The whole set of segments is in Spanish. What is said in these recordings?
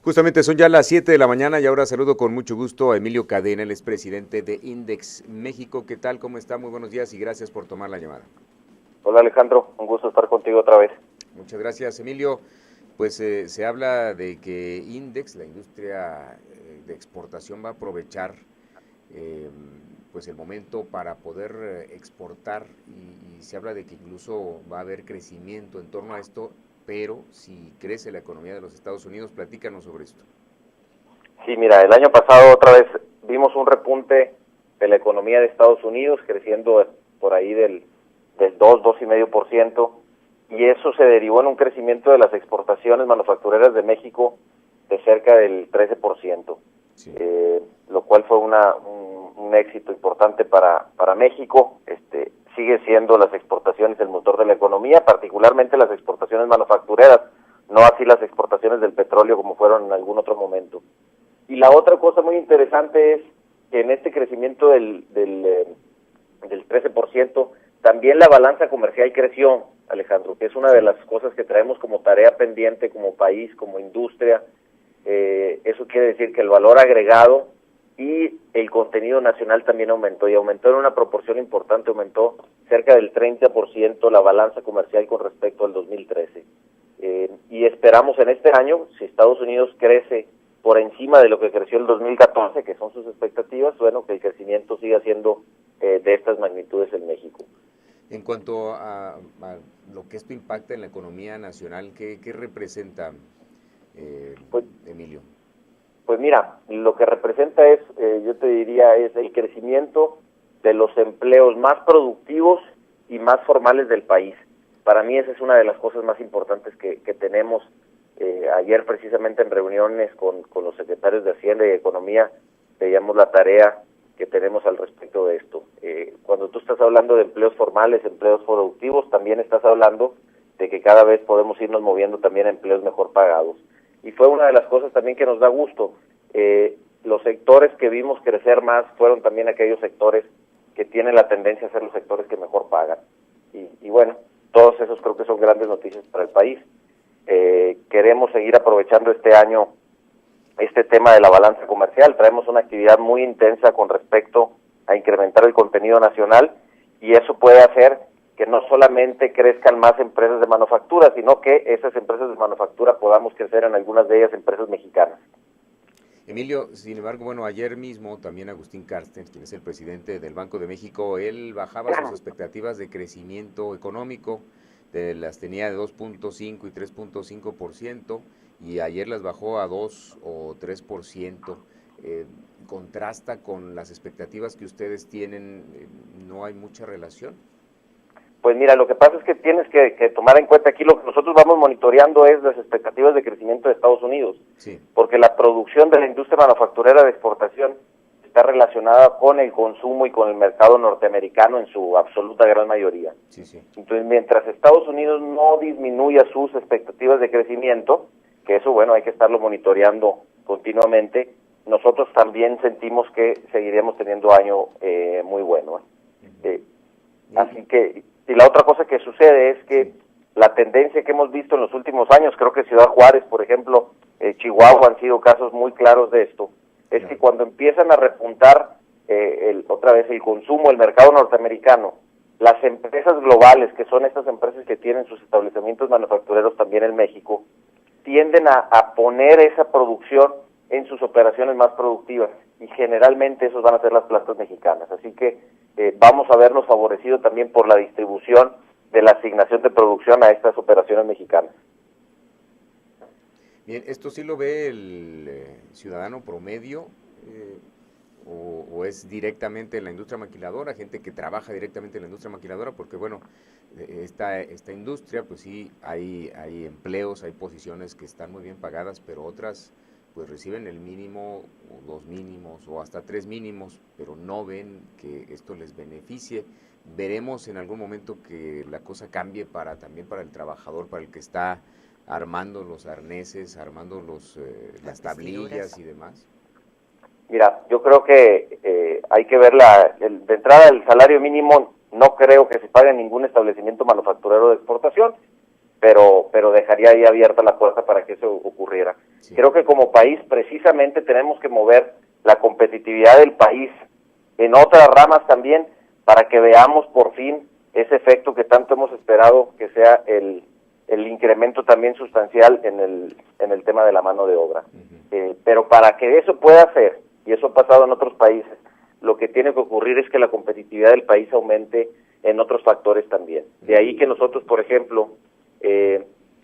Justamente son ya las 7 de la mañana y ahora saludo con mucho gusto a Emilio Cadena, él es presidente de Index México. ¿Qué tal? ¿Cómo está? Muy buenos días y gracias por tomar la llamada. Hola Alejandro, un gusto estar contigo otra vez. Muchas gracias, Emilio. Pues se habla de que Index, la industria de exportación, va a aprovechar eh, pues el momento para poder exportar y se habla de que incluso va a haber crecimiento en torno a esto, pero si crece la economía de los Estados Unidos, platícanos sobre esto. Sí, mira, el año pasado otra vez vimos un repunte de la economía de Estados Unidos, creciendo por ahí del 2,5%, y eso se derivó en un crecimiento de las exportaciones manufactureras de México de cerca del 13%, Sí. lo cual fue un éxito importante para México. Sigue siendo las exportaciones el motor de la economía, particularmente las exportaciones manufactureras, no así las exportaciones del petróleo como fueron en algún otro momento. Y la otra cosa muy interesante es que en este crecimiento del 13%, también la balanza comercial creció, Alejandro, que es una de las cosas que traemos como tarea pendiente, como país, como industria. Eso quiere decir que el valor agregado y el contenido nacional también aumentó, y aumentó en una proporción importante, aumentó cerca del 30% la balanza comercial con respecto al 2013. Y esperamos en este año, si Estados Unidos crece por encima de lo que creció el 2014, que son sus expectativas, bueno, que el crecimiento siga siendo de estas magnitudes en México. En cuanto a lo que esto impacta en la economía nacional, ¿qué representa, Pues, Emilio? pues mira, lo que representa es, yo te diría, es el crecimiento de los empleos más productivos y más formales del país. Para mí esa es una de las cosas más importantes que tenemos. Ayer precisamente en reuniones con los secretarios de Hacienda y Economía veíamos la tarea que tenemos al respecto de esto. Cuando tú estás hablando de empleos formales, empleos productivos, también estás hablando de que cada vez podemos irnos moviendo también a empleos mejor pagados. Y fue una de las cosas también que nos da gusto. Los sectores que vimos crecer más fueron también aquellos sectores que tienen la tendencia a ser los sectores que mejor pagan. Y bueno, todos esos creo que son grandes noticias para el país. Queremos seguir aprovechando este año este tema de la balanza comercial. Traemos una actividad muy intensa con respecto a incrementar el contenido nacional, y eso puede hacer que no solamente crezcan más empresas de manufactura, sino que esas empresas de manufactura podamos crecer en algunas de ellas empresas mexicanas. Emilio, sin embargo, bueno, ayer mismo también Agustín Carstens, quien es el presidente del Banco de México, él bajaba sus expectativas de crecimiento económico, las tenía de 2.5 y 3.5%, y ayer las bajó a 2 o 3%. ¿Contrasta con las expectativas que ustedes tienen? ¿No hay mucha relación? Pues mira, lo que pasa es que tienes que tomar en cuenta aquí lo que nosotros vamos monitoreando es las expectativas de crecimiento de Estados Unidos, Sí. porque la producción de la industria manufacturera de exportación está relacionada con el consumo y con el mercado norteamericano en su absoluta gran mayoría. Sí, sí. Entonces, mientras Estados Unidos no disminuya sus expectativas de crecimiento, que eso, bueno, hay que estarlo monitoreando continuamente, nosotros también sentimos que seguiremos teniendo año muy bueno. Así que, y la otra cosa que sucede es que la tendencia que hemos visto en los últimos años, creo que Ciudad Juárez, por ejemplo, Chihuahua han sido casos muy claros de esto, es que cuando empiezan a repuntar otra vez el consumo, el mercado norteamericano, las empresas globales, que son estas empresas que tienen sus establecimientos manufactureros también en México, tienden a poner esa producción en sus operaciones más productivas, y generalmente esos van a ser las plantas mexicanas. Así que vamos a vernos favorecidos también por la distribución de la asignación de producción a estas operaciones mexicanas. Bien, ¿esto sí lo ve el ciudadano promedio o es directamente en la industria maquiladora, gente que trabaja directamente en la industria maquiladora? Porque bueno, esta industria, pues sí, hay empleos, hay posiciones que están muy bien pagadas, pero otras pues reciben el mínimo o 2 mínimos o hasta 3 mínimos, pero no ven que esto les beneficie. Veremos en algún momento que la cosa cambie también para el trabajador, para el que está armando los arneses, armando las tablillas y demás. Mira, yo creo que hay que ver de entrada el salario mínimo. No creo que se pague en ningún establecimiento manufacturero de exportación, pero dejaría ahí abierta la puerta para que eso ocurriera. Sí. Creo que como país precisamente tenemos que mover la competitividad del país en otras ramas también para que veamos por fin ese efecto que tanto hemos esperado, que sea el incremento también sustancial en el tema de la mano de obra. Pero para que eso pueda ser, y eso ha pasado en otros países, lo que tiene que ocurrir es que la competitividad del país aumente en otros factores también. De ahí que nosotros, por ejemplo,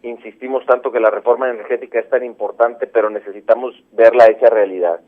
insistimos tanto que la reforma energética es tan importante, pero necesitamos verla hecha realidad.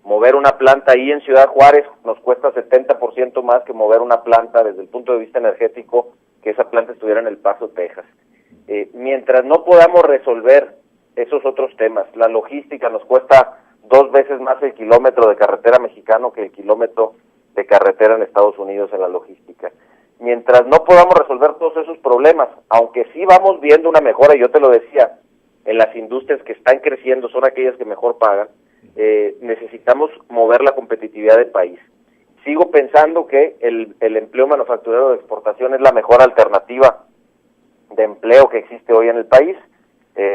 Mover una planta ahí en Ciudad Juárez nos cuesta 70% más que mover una planta desde el punto de vista energético, que esa planta estuviera en El Paso, Texas. Mientras no podamos resolver esos otros temas, la logística nos cuesta 2 veces más el kilómetro de carretera mexicano que el kilómetro de carretera en Estados Unidos en la logística. Mientras no podamos resolver todos esos problemas, aunque sí vamos viendo una mejora, yo te lo decía, en las industrias que están creciendo, son aquellas que mejor pagan, necesitamos mover la competitividad del país. Sigo pensando que el empleo manufacturero de exportación es la mejor alternativa de empleo que existe hoy en el país,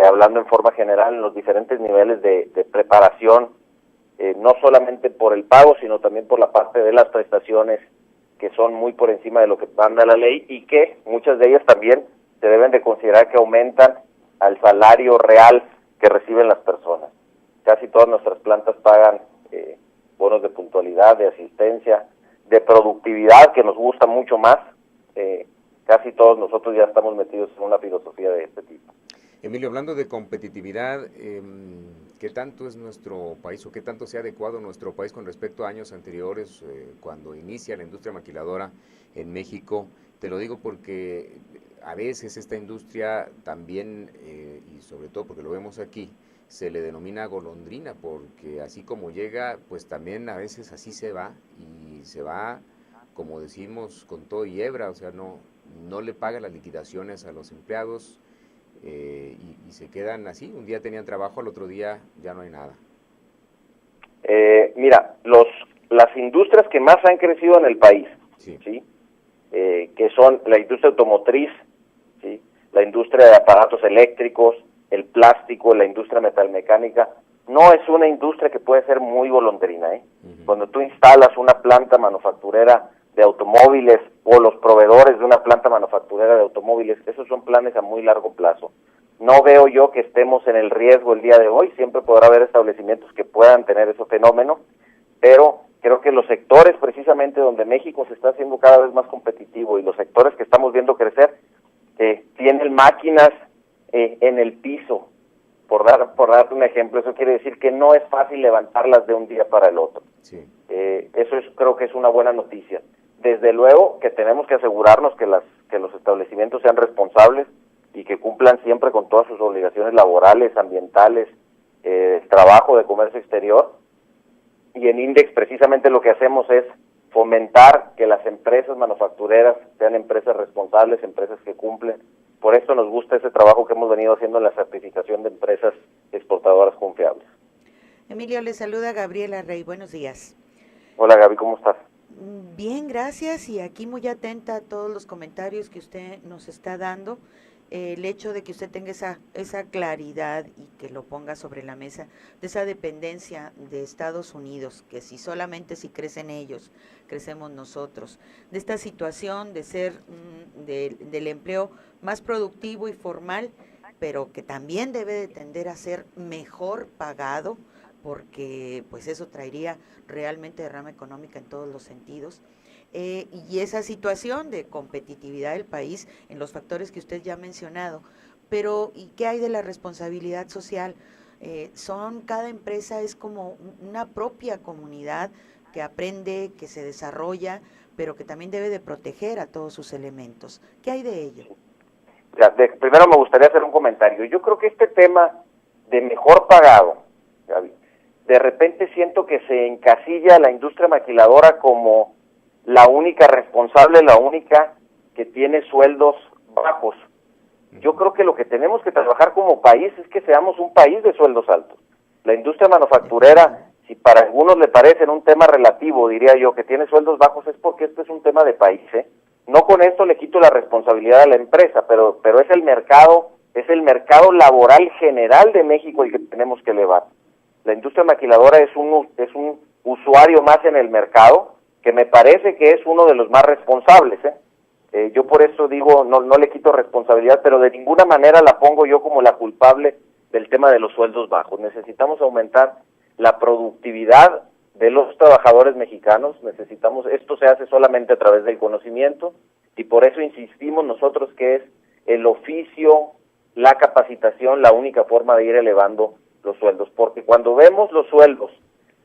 hablando en forma general en los diferentes niveles de preparación, no solamente por el pago, sino también por la parte de las prestaciones, que son muy por encima de lo que manda la ley y que muchas de ellas también se deben de considerar que aumentan al salario real que reciben las personas. Casi todas nuestras plantas pagan bonos de puntualidad, de asistencia, de productividad, que nos gusta mucho más. Casi todos nosotros ya estamos metidos en una filosofía de este tipo. Emilio, hablando de competitividad, ¿qué tanto es nuestro país o qué tanto se ha adecuado nuestro país con respecto a años anteriores, cuando inicia la industria maquiladora en México? Te lo digo porque a veces esta industria también, y sobre todo porque lo vemos aquí, se le denomina golondrina, porque así como llega, pues también a veces así se va, y se va, como decimos, con todo y hebra, o sea, no le paga las liquidaciones a los empleados, y se quedan así. Un día tenían trabajo, al otro día ya no hay nada. Mira, las industrias que más han crecido en el país, ¿sí? Que son la industria automotriz, ¿sí? La industria de aparatos eléctricos, el plástico, la industria metalmecánica, no es una industria que puede ser muy golondrina, Cuando tú instalas una planta manufacturera de automóviles o los proveedores de una planta manufacturera de automóviles, esos son planes a muy largo plazo. No veo yo que estemos en el riesgo el día de hoy, siempre podrá haber establecimientos que puedan tener ese fenómeno, pero creo que los sectores precisamente donde México se está haciendo cada vez más competitivo y los sectores que estamos viendo crecer, tienen máquinas en el piso, por darte un ejemplo. Eso quiere decir que no es fácil levantarlas de un día para el otro. Sí. Creo que es una buena noticia. Desde luego que tenemos que asegurarnos que los establecimientos sean responsables y que cumplan siempre con todas sus obligaciones laborales, ambientales, trabajo, de comercio exterior. Y en INDEX precisamente lo que hacemos es fomentar que las empresas manufactureras sean empresas responsables, empresas que cumplen. Por esto nos gusta ese trabajo que hemos venido haciendo en la certificación de empresas exportadoras confiables. Emilio, le saluda Gabriela Rey. Buenos días. Hola Gaby, ¿cómo estás? Bien, gracias, y aquí muy atenta a todos los comentarios que usted nos está dando. El hecho de que usted tenga esa claridad y que lo ponga sobre la mesa de esa dependencia de Estados Unidos, que solamente si crecen ellos, crecemos nosotros, de esta situación de ser del empleo más productivo y formal, pero que también debe de tender a ser mejor pagado, porque pues eso traería realmente derrama económica en todos los sentidos. Y esa situación de competitividad del país en los factores que usted ya ha mencionado, pero ¿y qué hay de la responsabilidad social? Cada empresa es como una propia comunidad que aprende, que se desarrolla, pero que también debe de proteger a todos sus elementos. ¿Qué hay de ello? Primero me gustaría hacer un comentario. Yo creo que este tema de mejor pagado, Gaby, de repente siento que se encasilla a la industria maquiladora como la única responsable, la única que tiene sueldos bajos. Yo creo que lo que tenemos que trabajar como país es que seamos un país de sueldos altos. La industria manufacturera, si para algunos le parece un tema relativo, diría yo, que tiene sueldos bajos, es porque este es un tema de país, No con esto le quito la responsabilidad a la empresa, pero es el mercado es el mercado laboral general de México el que tenemos que elevar. La industria maquiladora es un usuario más en el mercado, que me parece que es uno de los más responsables, yo por eso digo, no le quito responsabilidad, pero de ninguna manera la pongo yo como la culpable del tema de los sueldos bajos. Necesitamos aumentar la productividad de los trabajadores mexicanos, esto se hace solamente a través del conocimiento, y por eso insistimos nosotros que es el oficio, la capacitación, la única forma de ir elevando los sueldos, porque cuando vemos los sueldos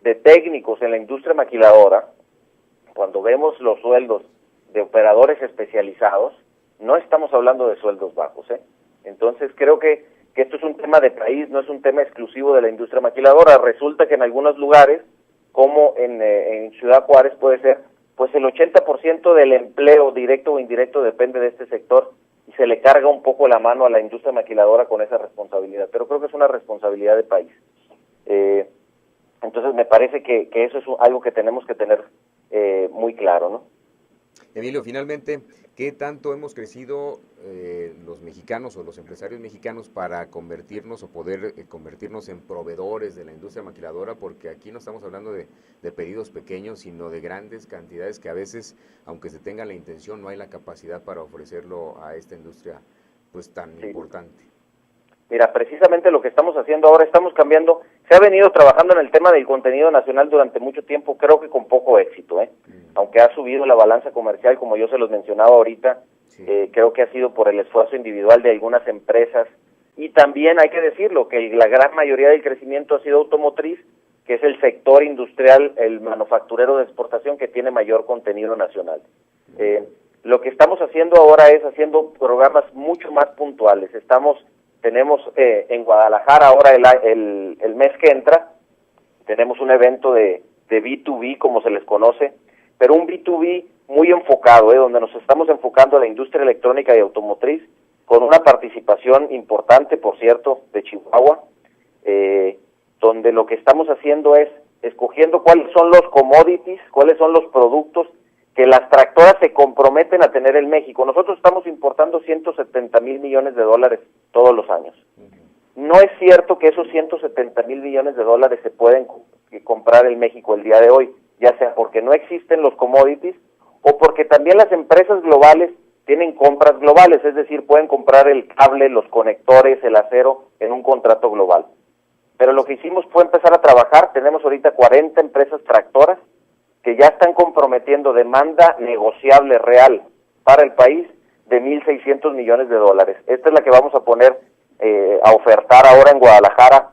de técnicos en la industria maquiladora, cuando vemos los sueldos de operadores especializados, no estamos hablando de sueldos bajos, Entonces creo que esto es un tema de país, no es un tema exclusivo de la industria maquiladora. Resulta que en algunos lugares, como en Ciudad Juárez puede ser, pues el 80% del empleo directo o indirecto depende de este sector, y se le carga un poco la mano a la industria maquiladora con esa responsabilidad, pero creo que es una responsabilidad de país. Entonces me parece que eso es algo que tenemos que tener muy claro, ¿no? Emilio, finalmente, ¿qué tanto hemos crecido los mexicanos o los empresarios mexicanos para convertirnos o poder convertirnos en proveedores de la industria maquiladora? Porque aquí no estamos hablando de pedidos pequeños, sino de grandes cantidades que a veces, aunque se tenga la intención, no hay la capacidad para ofrecerlo a esta industria pues tan importante. Mira, precisamente lo que estamos haciendo ahora, estamos cambiando, se ha venido trabajando en el tema del contenido nacional durante mucho tiempo, creo que con poco éxito, aunque ha subido la balanza comercial, como yo se los mencionaba ahorita, creo que ha sido por el esfuerzo individual de algunas empresas, y también hay que decirlo, que la gran mayoría del crecimiento ha sido automotriz, que es el sector industrial, el manufacturero de exportación que tiene mayor contenido nacional. Lo que estamos haciendo ahora es haciendo programas mucho más puntuales. Tenemos en Guadalajara ahora el mes que entra, tenemos un evento de B2B, como se les conoce, pero un B2B muy enfocado, donde nos estamos enfocando a la industria electrónica y automotriz, con una participación importante, por cierto, de Chihuahua, donde lo que estamos haciendo es escogiendo cuáles son los commodities, cuáles son los productos que las tractoras se comprometen a tener en México. Nosotros estamos importando 170 mil millones de dólares todos los años. No es cierto que esos 170 mil millones de dólares se pueden comprar en México el día de hoy, ya sea porque no existen los commodities o porque también las empresas globales tienen compras globales, es decir, pueden comprar el cable, los conectores, el acero en un contrato global. Pero lo que hicimos fue empezar a trabajar, tenemos ahorita 40 empresas tractoras que ya están comprometiendo demanda negociable real para el país de 1.600 millones de dólares. Esta es la que vamos a poner a ofertar ahora en Guadalajara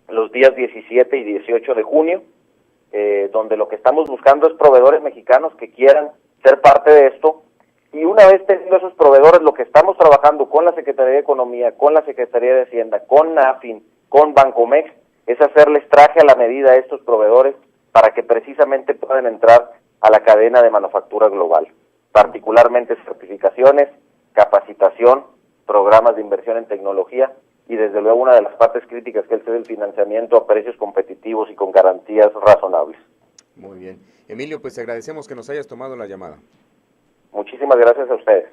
los días 17 y 18 de junio, donde lo que estamos buscando es proveedores mexicanos que quieran ser parte de esto, y una vez teniendo esos proveedores, lo que estamos trabajando con la Secretaría de Economía, con la Secretaría de Hacienda, con NAFIN, con Bancomex, es hacerles traje a la medida a estos proveedores para que precisamente puedan entrar a la cadena de manufactura global, particularmente certificaciones, capacitación, programas de inversión en tecnología y desde luego una de las partes críticas que es el financiamiento a precios competitivos y con garantías razonables. Muy bien. Emilio, pues agradecemos que nos hayas tomado la llamada. Muchísimas gracias a ustedes.